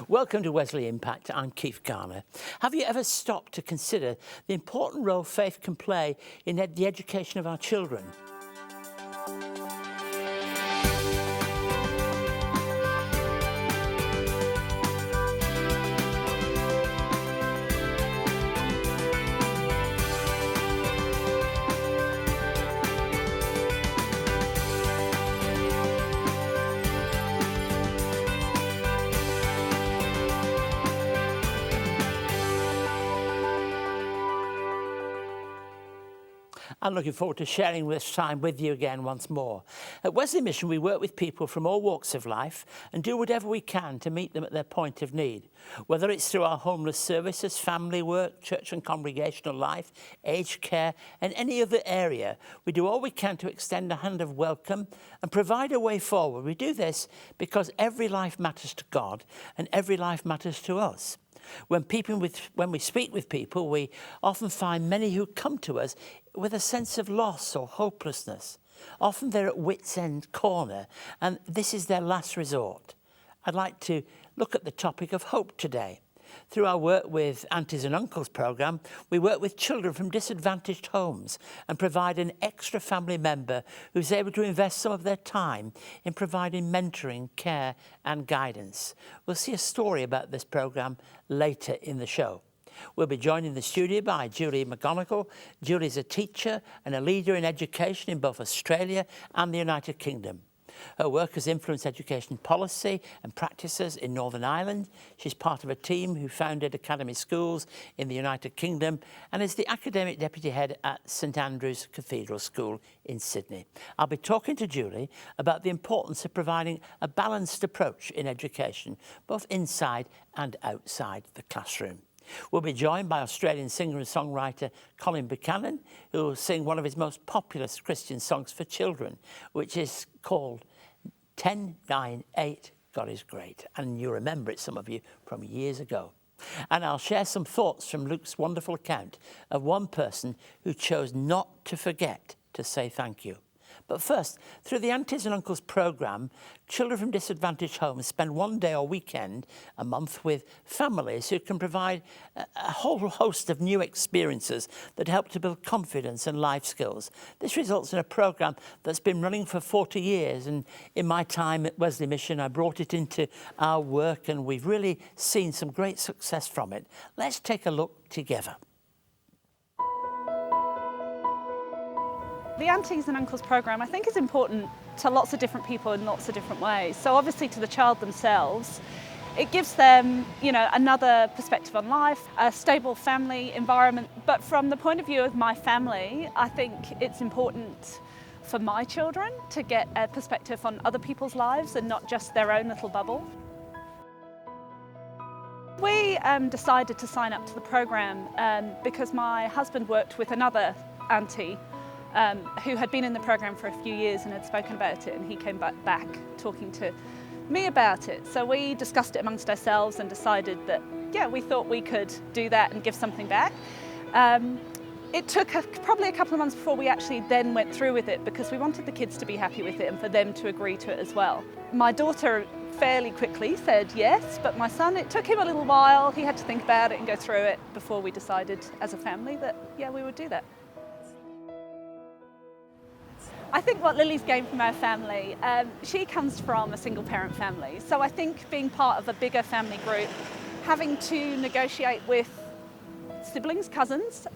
Welcome to Wesley Impact. I'm Keith Garner. Have you ever stopped to consider the important role faith can play in the education of our children? I'm looking forward to sharing this time with you again once more. At Wesley Mission, we work with people from all walks of life and do whatever we can to meet them at their point of need. Whether it's through our homeless services, family work, church and congregational life, aged care, and any other area, we do all we can to extend a hand of welcome and provide a way forward. We do this because every life matters to God and every life matters to us. When we speak with people, we often find many who come to us with a sense of loss or hopelessness. Often they're at wit's end corner, and this is their last resort. I'd like to look at the topic of hope today. Through our work with Aunties and Uncles programme, we work with children from disadvantaged homes and provide an extra family member who's able to invest some of their time in providing mentoring, care and guidance. We'll see a story about this programme later in the show. We'll be joined in the studio by Julie McGonigle. Julie's a teacher and a leader in education in both Australia and the United Kingdom. Her work has influenced education policy and practices in Northern Ireland. She's part of a team who founded Academy Schools in the United Kingdom and is the academic deputy head at St Andrew's Cathedral School in Sydney. I'll be talking to Julie about the importance of providing a balanced approach in education, both inside and outside the classroom. We'll be joined by Australian singer and songwriter Colin Buchanan, who will sing one of his most popular Christian songs for children, which is called 10, 9, 8, God is Great. And you remember it, some of you, from years ago. And I'll share some thoughts from Luke's wonderful account of one person who chose not to forget to say thank you. But first, through the Aunties and Uncles programme, children from disadvantaged homes spend one day or weekend a month with families who can provide a whole host of new experiences that help to build confidence and life skills. This results in a programme that's been running for 40 years, and in my time at Wesley Mission, I brought it into our work, and we've really seen some great success from it. Let's take a look together. The Aunties and Uncles programme, I think, is important to lots of different people in lots of different ways. So obviously to the child themselves, it gives them, another perspective on life, a stable family environment. But from the point of view of my family, I think it's important for my children to get a perspective on other people's lives and not just their own little bubble. We decided to sign up to the programme because my husband worked with another auntie who had been in the programme for a few years and had spoken about it, and he came back talking to me about it. So we discussed it amongst ourselves and decided that, we thought we could do that and give something back. It took probably a couple of months before we actually then went through with it, because we wanted the kids to be happy with it and for them to agree to it as well. My daughter fairly quickly said yes, but my son, it took him a little while. He had to think about it and go through it before we decided as a family that, we would do that. I think what Lily's gained from our family, she comes from a single parent family. So I think being part of a bigger family group, having to negotiate with siblings, cousins,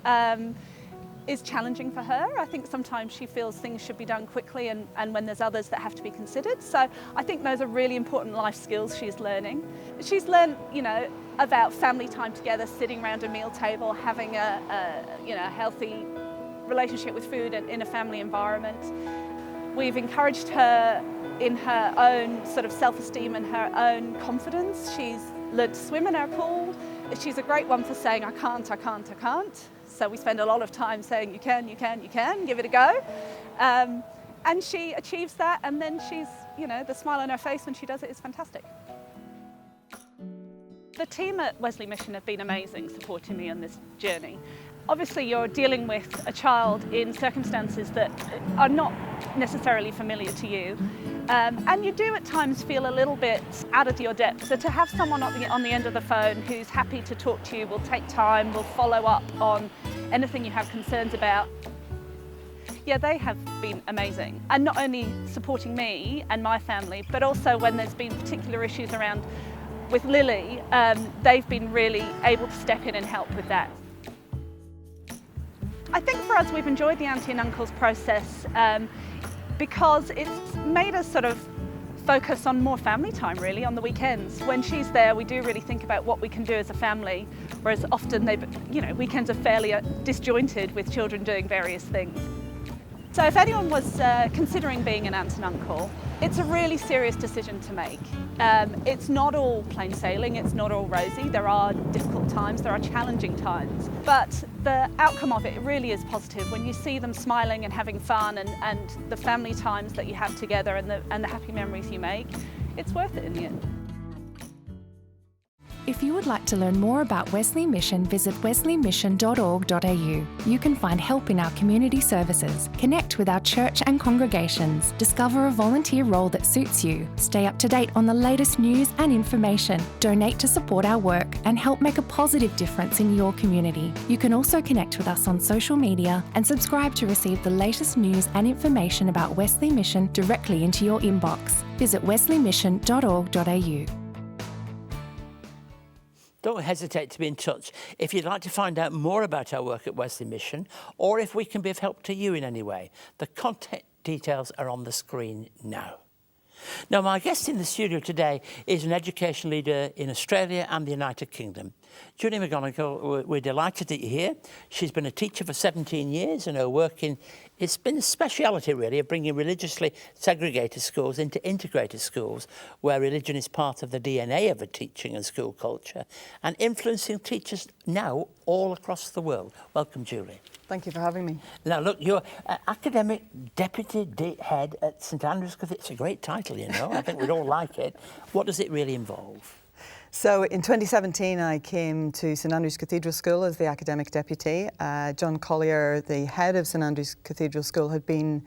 is challenging for her. I think sometimes she feels things should be done quickly and when there's others that have to be considered. So I think those are really important life skills she's learning. She's learned, about family time together, sitting around a meal table, having a healthy relationship with food and in a family environment. We've encouraged her in her own sort of self-esteem and her own confidence. She's learned to swim in our pool. She's a great one for saying, I can't. So we spend a lot of time saying, you can, give it a go. And she achieves that, and then she's, the smile on her face when she does it is fantastic. The team at Wesley Mission have been amazing supporting me on this journey. obviously you're dealing with a child in circumstances that are not necessarily familiar to you. And you do at times feel a little bit out of your depth. So to have someone on the end of the phone who's happy to talk to you, will take time, will follow up on anything you have concerns about, yeah, they have been amazing. And not only supporting me and my family, but also when there's been particular issues around with Lily, they've been really able to step in and help with that. I think for us, we've enjoyed the Auntie and Uncles process because it's made us sort of focus on more family time, really, on the weekends. When she's there, we do really think about what we can do as a family, whereas often weekends are fairly disjointed with children doing various things. So if anyone was considering being an aunt and uncle, it's a really serious decision to make. It's not all plain sailing, it's not all rosy. There are difficult times, there are challenging times, but the outcome of it really is positive. When you see them smiling and having fun and the family times that you have together and the happy memories you make, it's worth it in the end. If you would like to learn more about Wesley Mission, visit wesleymission.org.au. You can find help in our community services, connect with our church and congregations, discover a volunteer role that suits you, stay up to date on the latest news and information, donate to support our work, and help make a positive difference in your community. You can also connect with us on social media and subscribe to receive the latest news and information about Wesley Mission directly into your inbox. Visit wesleymission.org.au. Don't hesitate to be in touch if you'd like to find out more about our work at Wesley Mission, or if we can be of help to you in any way. The contact details are on the screen now. Now, my guest in the studio today is an education leader in Australia and the United Kingdom. Julie McGonigle, we're delighted that you're here. She's been a teacher for 17 years and her work it's been a speciality really of bringing religiously segregated schools into integrated schools where religion is part of the DNA of a teaching and school culture and influencing teachers now all across the world. Welcome, Julie. Thank you for having me. Now, look, you're academic deputy head at St Andrew's Cathedral. It's a great title, you know. I think we'd all like it. What does it really involve? So in 2017, I came to St Andrew's Cathedral School as the academic deputy. John Collier, the head of St Andrew's Cathedral School, had been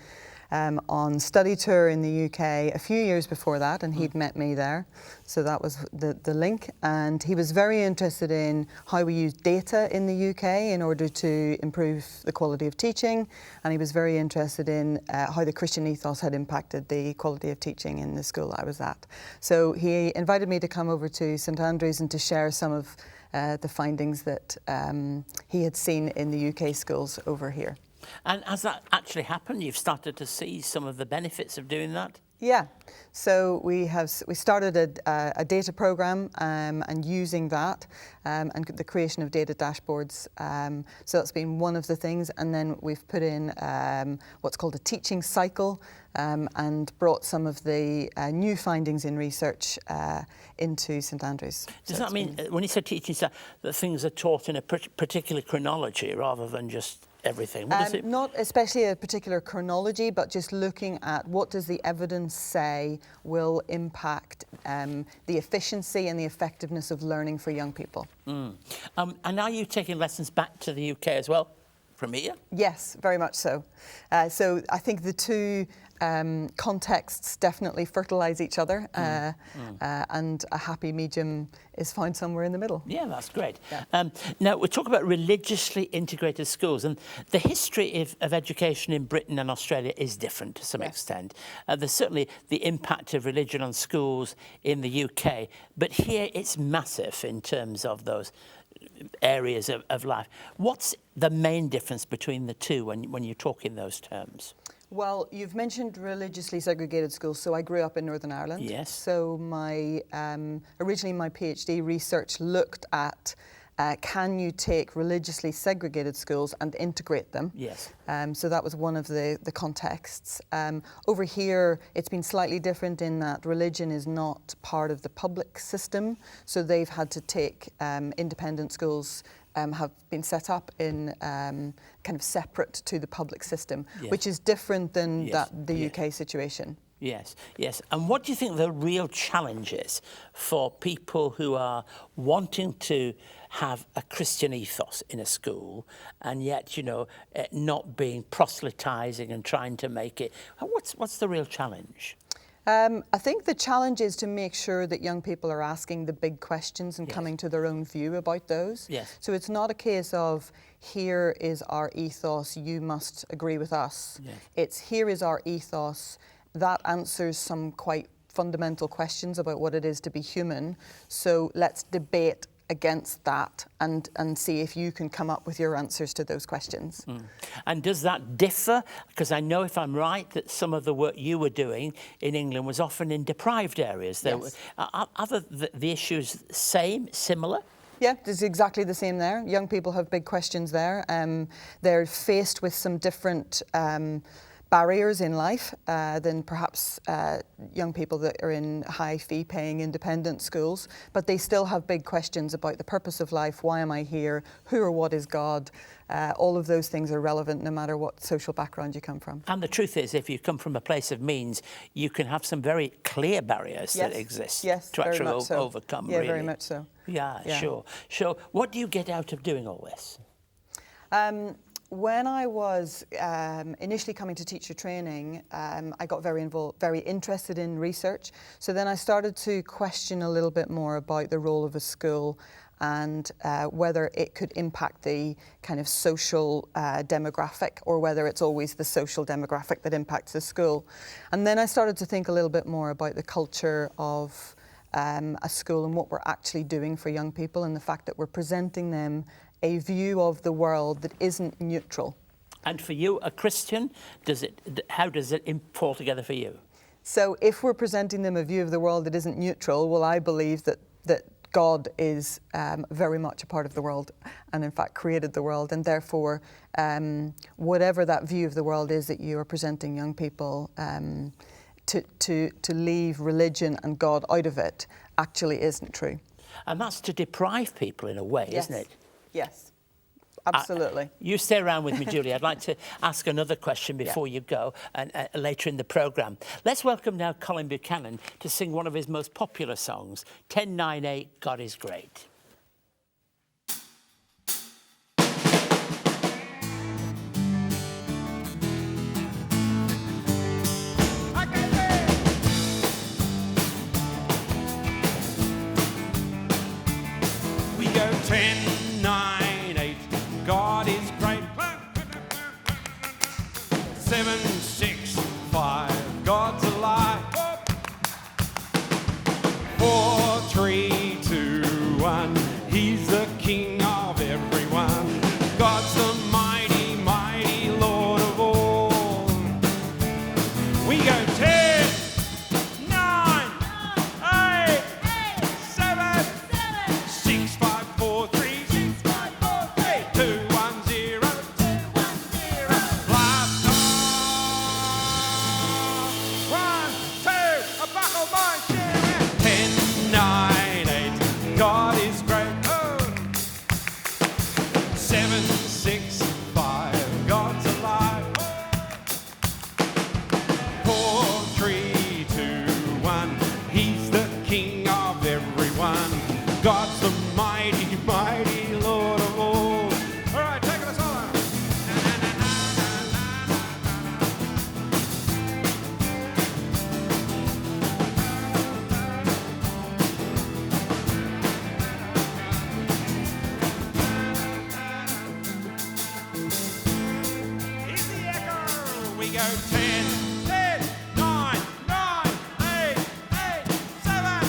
on study tour in the UK a few years before that, and he'd met me there. So that was the link. And he was very interested in how we use data in the UK in order to improve the quality of teaching. And he was very interested in how the Christian ethos had impacted the quality of teaching in the school I was at. So he invited me to come over to St Andrews and to share some of the findings that he had seen in the UK schools over here. And has that actually happened? You've started to see some of the benefits of doing that? Yeah, so we started a data program and using that and the creation of data dashboards. So that's been one of the things, and then we've put in what's called a teaching cycle and brought some of the new findings in research into St Andrews. Does that mean, when you say teaching cycle, that things are taught in a particular chronology rather than just everything? What does it... Not especially a particular chronology, but just looking at what does the evidence say will impact the efficiency and the effectiveness of learning for young people. And are you taking lessons back to the UK as well from here? Yes, very much so. So I think the two contexts definitely fertilise each other, and a happy medium is found somewhere in the middle. Yeah, that's great. Yeah. Now, we're talking about religiously integrated schools, and the history of education in Britain and Australia is different to some extent. There's certainly the impact of religion on schools in the UK, but here it's massive in terms of those areas of life. What's the main difference between the two when you talk in those terms? Well, you've mentioned religiously segregated schools, so I grew up in Northern Ireland. Yes. So my originally my PhD research looked at can you take religiously segregated schools and integrate them? Yes. So that was one of the contexts. Over here, it's been slightly different in that religion is not part of the public system, so they've had to take independent schools have been set up in kind of separate to the public system, which is different than the UK situation. Yes, yes. And what do you think the real challenge is for people who are wanting to have a Christian ethos in a school and yet, not being proselytizing and trying to make it? What's the real challenge? I think the challenge is to make sure that young people are asking the big questions and coming to their own view about those. Yes. So it's not a case of, here is our ethos, you must agree with us. Yes. It's, here is our ethos, that answers some quite fundamental questions about what it is to be human. So let's debate against that and see if you can come up with your answers to those questions. And does that differ? Because I know, if I'm right, that some of the work you were doing in England was often in deprived areas. Yes. Are the issues similar? Yeah, it's exactly the same there. Young people have big questions there. They're faced with some different barriers in life than perhaps young people that are in high fee paying independent schools, but they still have big questions about the purpose of life, why am I here, who or what is God. All of those things are relevant no matter what social background you come from. And the truth is, if you come from a place of means, you can have some very clear barriers that exist to actually overcome. Yeah, really. very much so. Yeah, sure. What do you get out of doing all this? When I was initially coming to teacher training, I got very interested in research. So then I started to question a little bit more about the role of a school and whether it could impact the kind of social demographic, or whether it's always the social demographic that impacts the school. And then I started to think a little bit more about the culture of a school and what we're actually doing for young people, and the fact that we're presenting them a view of the world that isn't neutral. And for you, a Christian, how does it fall together for you? So if we're presenting them a view of the world that isn't neutral, well, I believe that God is very much a part of the world, and in fact created the world, and therefore whatever that view of the world is that you are presenting young people, to leave religion and God out of it actually isn't true. And that's to deprive people in a way, isn't it? Yes, absolutely. You stay around with me, Julie. I'd like to ask another question before you go, and later in the programme. Let's welcome now Colin Buchanan to sing one of his most popular songs, 10-9-8, God is Great. We go 10, 9, 8, God is great. 7, 6, 5, God's alive. 4, 3, 2, 1, He's the King of everyone. God's the mighty, mighty Lord of all. We go 10, 9, 8, 7, 6, 5, 4, 3, 2, 1, 0. Blast off. 1, 2, a buckle march. 10, 9, 8, God is great. 7, 6, 5, God's alive. 4, 3, 2, 1, He's the King of everyone. God's the mighty, mighty Lord of all. All right, take us on. Here's the echo. We go 10, 10, 9, 9, 8, 8, 7,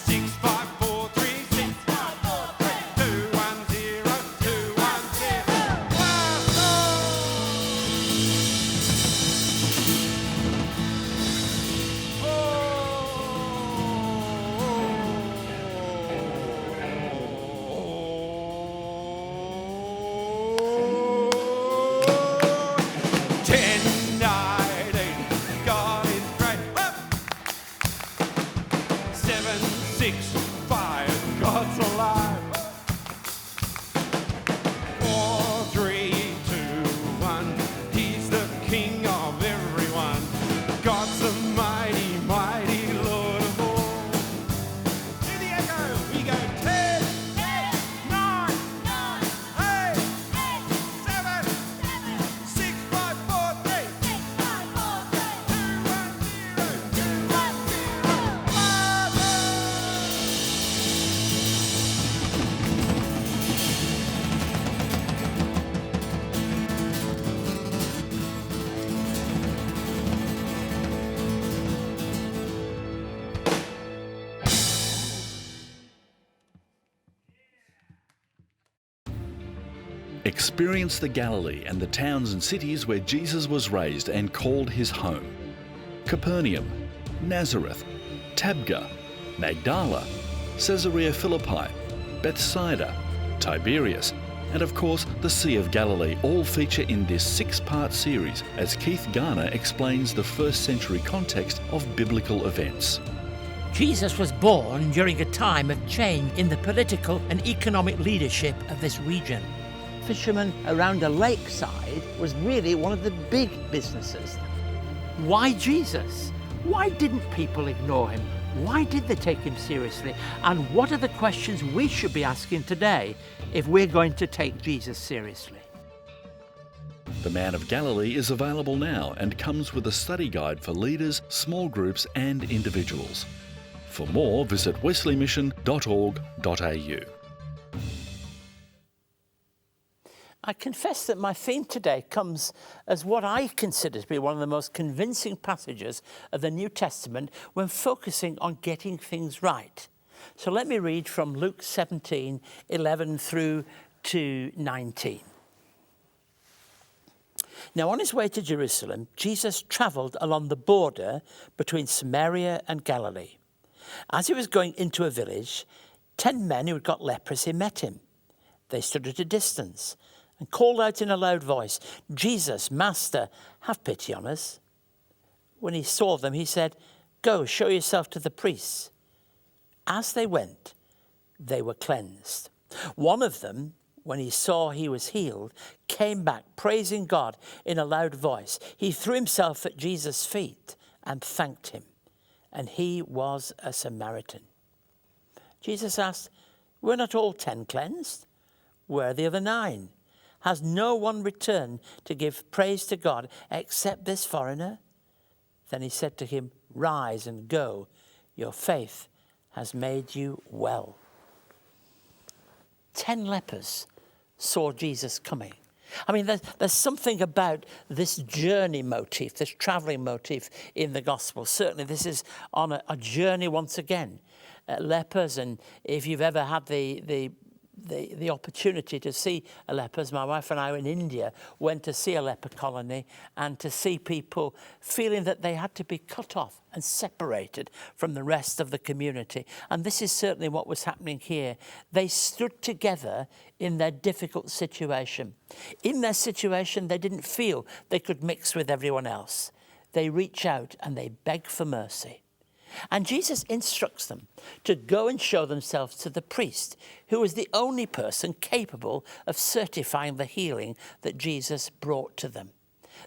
6, 5, 4, 3, 6, 5, 4, 3, 2, Experience the Galilee and the towns and cities where Jesus was raised and called his home. Capernaum, Nazareth, Tabgha, Magdala, Caesarea Philippi, Bethsaida, Tiberias, and of course the Sea of Galilee all feature in this 6-part series as Keith Garner explains the first century context of biblical events. Jesus was born during a time of change in the political and economic leadership of this region. Fishermen around a lakeside was really one of the big businesses. Why Jesus? Why didn't people ignore him? Why did they take him seriously? And what are the questions we should be asking today if we're going to take Jesus seriously? The Man of Galilee is available now and comes with a study guide for leaders, small groups and individuals. For more, visit wesleymission.org.au. I confess that my theme today comes as what I consider to be one of the most convincing passages of the New Testament when focusing on getting things right. So let me read from Luke 17:11 through to 19. Now, on his way to Jerusalem, Jesus travelled along the border between Samaria and Galilee. As he was going into a village, 10 men who had got leprosy met him. They stood at a distance and called out in a loud voice, "Jesus, Master, have pity on us." When he saw them, he said, "Go, show yourself to the priests." As they went, they were cleansed. One of them, when he saw he was healed, came back praising God in a loud voice. He threw himself at Jesus' feet and thanked him. And he was a Samaritan. Jesus asked, "Were not all 10 cleansed? Where are the other 9? Has no one returned to give praise to God except this foreigner?" Then he said to him, "Rise and go. Your faith has made you well." 10 lepers saw Jesus coming. I mean, there's something about this journey motif, this travelling motif in the Gospel. Certainly this is on a journey once again. Lepers, and if you've ever had the opportunity to see a lepers, my wife and I in India went to see a leper colony and to see people feeling that they had to be cut off and separated from the rest of the community. And this is certainly what was happening here. They stood together in their difficult situation. In their situation, they didn't feel they could mix with everyone else. They reach out and they beg for mercy. And Jesus instructs them to go and show themselves to the priest, who was the only person capable of certifying the healing that Jesus brought to them.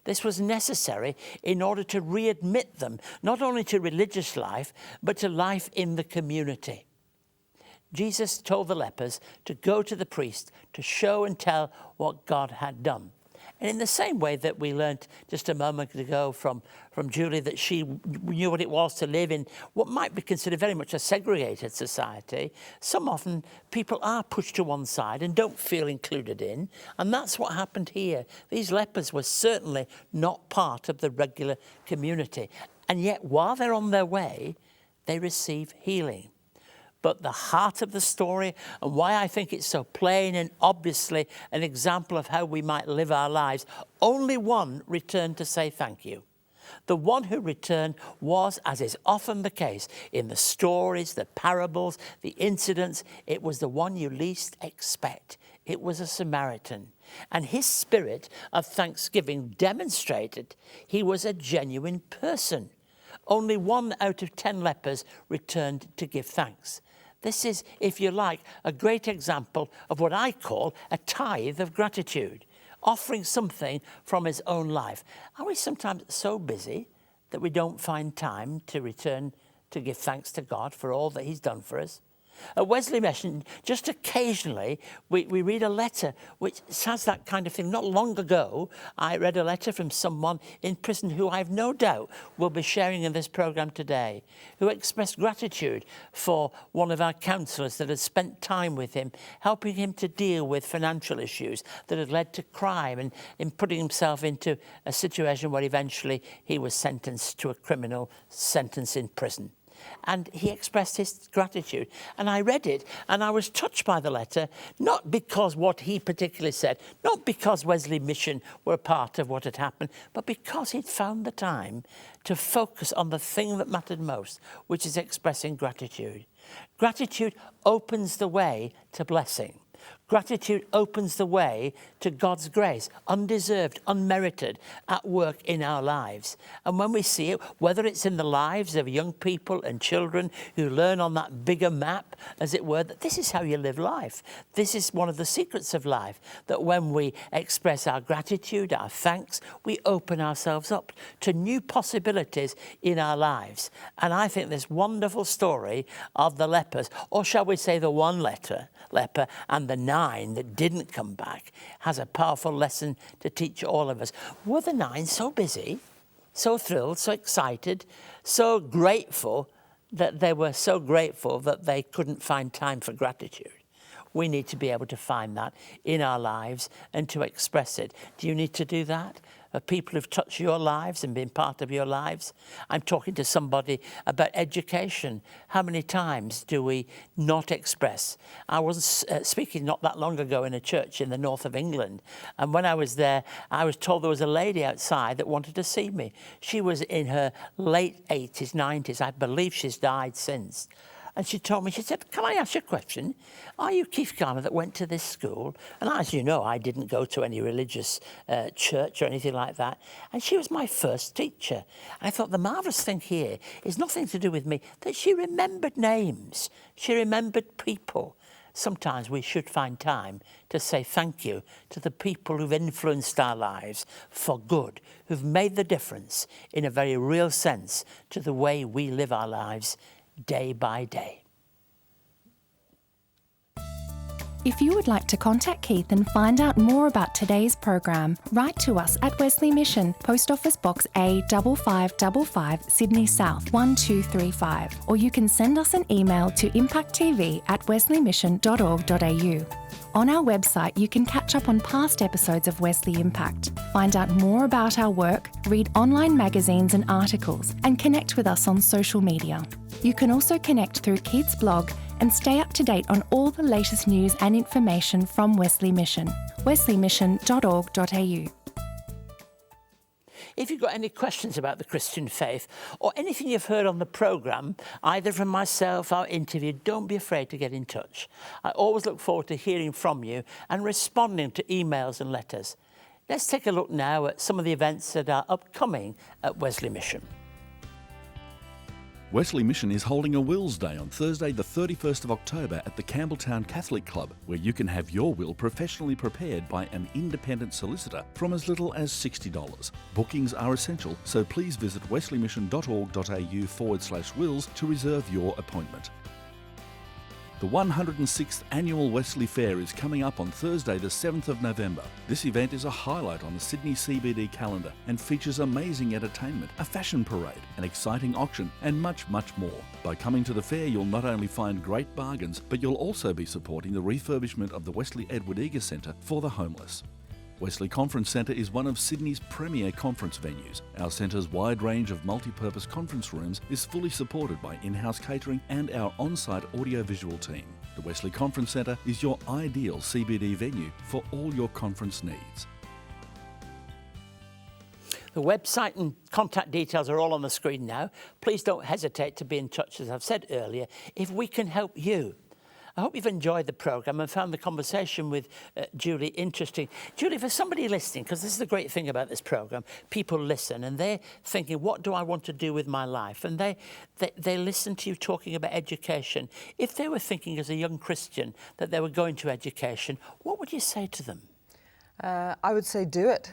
This was necessary in order to readmit them, not only to religious life, but to life in the community. Jesus told the lepers to go to the priest to show and tell what God had done. And in the same way that we learnt just a moment ago from Julie that she knew what it was to live in what might be considered very much a segregated society, some often people are pushed to one side and don't feel included in. And that's what happened here. These lepers were certainly not part of the regular community. And yet while they're on their way, they receive healing. But the heart of the story, and why I think it's so plain and obviously an example of how we might live our lives, only one returned to say thank you. The one who returned was, as is often the case in the stories, the parables, the incidents, it was the one you least expect. It was a Samaritan. And his spirit of thanksgiving demonstrated he was a genuine person. Only 1 out of 10 lepers returned to give thanks. This is, if you like, a great example of what I call a tithe of gratitude, offering something from his own life. Are we sometimes so busy that we don't find time to return to give thanks to God for all that he's done for us? Wesley mentioned just occasionally we read a letter which has that kind of thing. Not long ago, I read a letter from someone in prison who I've no doubt will be sharing in this programme today, who expressed gratitude for one of our counsellors that had spent time with him, helping him to deal with financial issues that had led to crime and in putting himself into a situation where eventually he was sentenced to a criminal sentence in prison. and he expressed his gratitude. And I read it, and I was touched by the letter, not because what he particularly said, not because Wesley Mission were part of what had happened, but because he'd found the time to focus on the thing that mattered most, which is expressing gratitude. Gratitude opens the way to blessing. Gratitude opens the way to God's grace, undeserved, unmerited, at work in our lives. And when we see it, whether it's in the lives of young people and children who learn on that bigger map, as it were, that this is how you live life. This is one of the secrets of life, that when we express our gratitude, our thanks, we open ourselves up to new possibilities in our lives. And I think this wonderful story of the lepers, or shall we say the one leper and the 9 that didn't come back, has a powerful lesson to teach all of us. Were the 9 so busy, so thrilled, so excited, so grateful that they couldn't find time for gratitude? We need to be able to find that in our lives and to express it. Do you need to do that? People who've touched your lives and been part of your lives. I'm talking to somebody about education. How many times do we not express? I was speaking not that long ago in a church in the north of England, and when I was there, I was told there was a lady outside that wanted to see me. She was in her late 80s, 90s. I believe she's died since. And she told me, she said, "Can I ask you a question? Are you Keith Garner that went to this school?" And as you know, I didn't go to any religious church or anything like that. And she was my first teacher. And I thought the marvellous thing here is nothing to do with me, that she remembered names. She remembered people. Sometimes we should find time to say thank you to the people who've influenced our lives for good, who've made the difference in a very real sense to the way we live our lives day by day. If you would like to contact Keith and find out more about today's program, write to us at Wesley Mission, Post Office Box A 5555, Sydney South 1235, or you can send us an email to impacttv@wesleymission.org.au. On our website, you can catch up on past episodes of Wesley Impact, find out more about our work, read online magazines and articles, and connect with us on social media. You can also connect through Keith's blog and stay up to date on all the latest news and information from Wesley Mission, wesleymission.org.au. If you've got any questions about the Christian faith or anything you've heard on the programme, either from myself or interview, don't be afraid to get in touch. I always look forward to hearing from you and responding to emails and letters. Let's take a look now at some of the events that are upcoming at Wesley Mission. Wesley Mission is holding a Wills Day on Thursday the 31st of October at the Campbelltown Catholic Club, where you can have your will professionally prepared by an independent solicitor from as little as $60. Bookings are essential, so please visit wesleymission.org.au/wills to reserve your appointment. The 106th Annual Wesley Fair is coming up on Thursday the 7th of November. This event is a highlight on the Sydney CBD calendar and features amazing entertainment, a fashion parade, an exciting auction and much, much more. By coming to the fair, you'll not only find great bargains, but you'll also be supporting the refurbishment of the Wesley Edward Eager Centre for the homeless. Wesley Conference Centre is one of Sydney's premier conference venues. Our centre's wide range of multi-purpose conference rooms is fully supported by in-house catering and our on-site audio-visual team. The Wesley Conference Centre is your ideal CBD venue for all your conference needs. The website and contact details are all on the screen now. Please don't hesitate to be in touch, as I've said earlier, if we can help you. I hope you've enjoyed the programme and found the conversation with Julie interesting. Julie, for somebody listening, because this is the great thing about this programme, people listen and they're thinking, what do I want to do with my life? And they listen to you talking about education. If they were thinking as a young Christian that they were going to education, what would you say to them? I would say do it.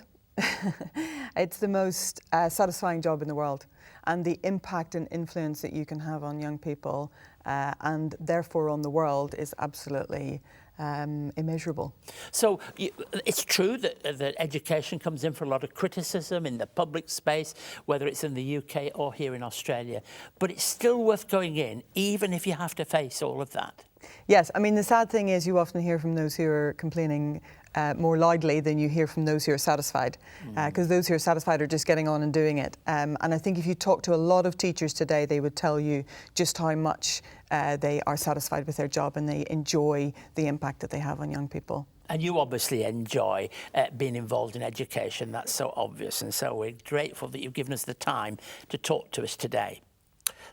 It's the most satisfying job in the world, and the impact and influence that you can have on young people and therefore on the world is absolutely immeasurable. So it's true that education comes in for a lot of criticism in the public space, whether it's in the UK or here in Australia, but it's still worth going in, even if you have to face all of that. Yes, I mean, the sad thing is you often hear from those who are complaining more loudly than you hear from those who are satisfied, because those who are satisfied are just getting on and doing it. And I think if you talk to a lot of teachers today, they would tell you just how much they are satisfied with their job and they enjoy the impact that they have on young people. And you obviously enjoy being involved in education. That's so obvious. And so we're grateful that you've given us the time to talk to us today.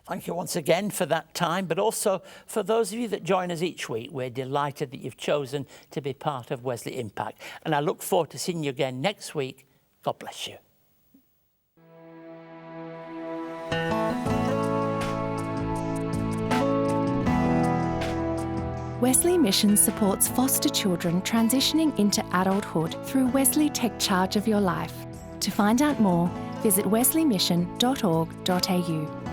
Thank you once again for that time, but also for those of you that join us each week. We're delighted that you've chosen to be part of Wesley Impact. And I look forward to seeing you again next week. God bless you. Wesley Mission supports foster children transitioning into adulthood through Wesley Take Charge of Your Life. To find out more, visit wesleymission.org.au.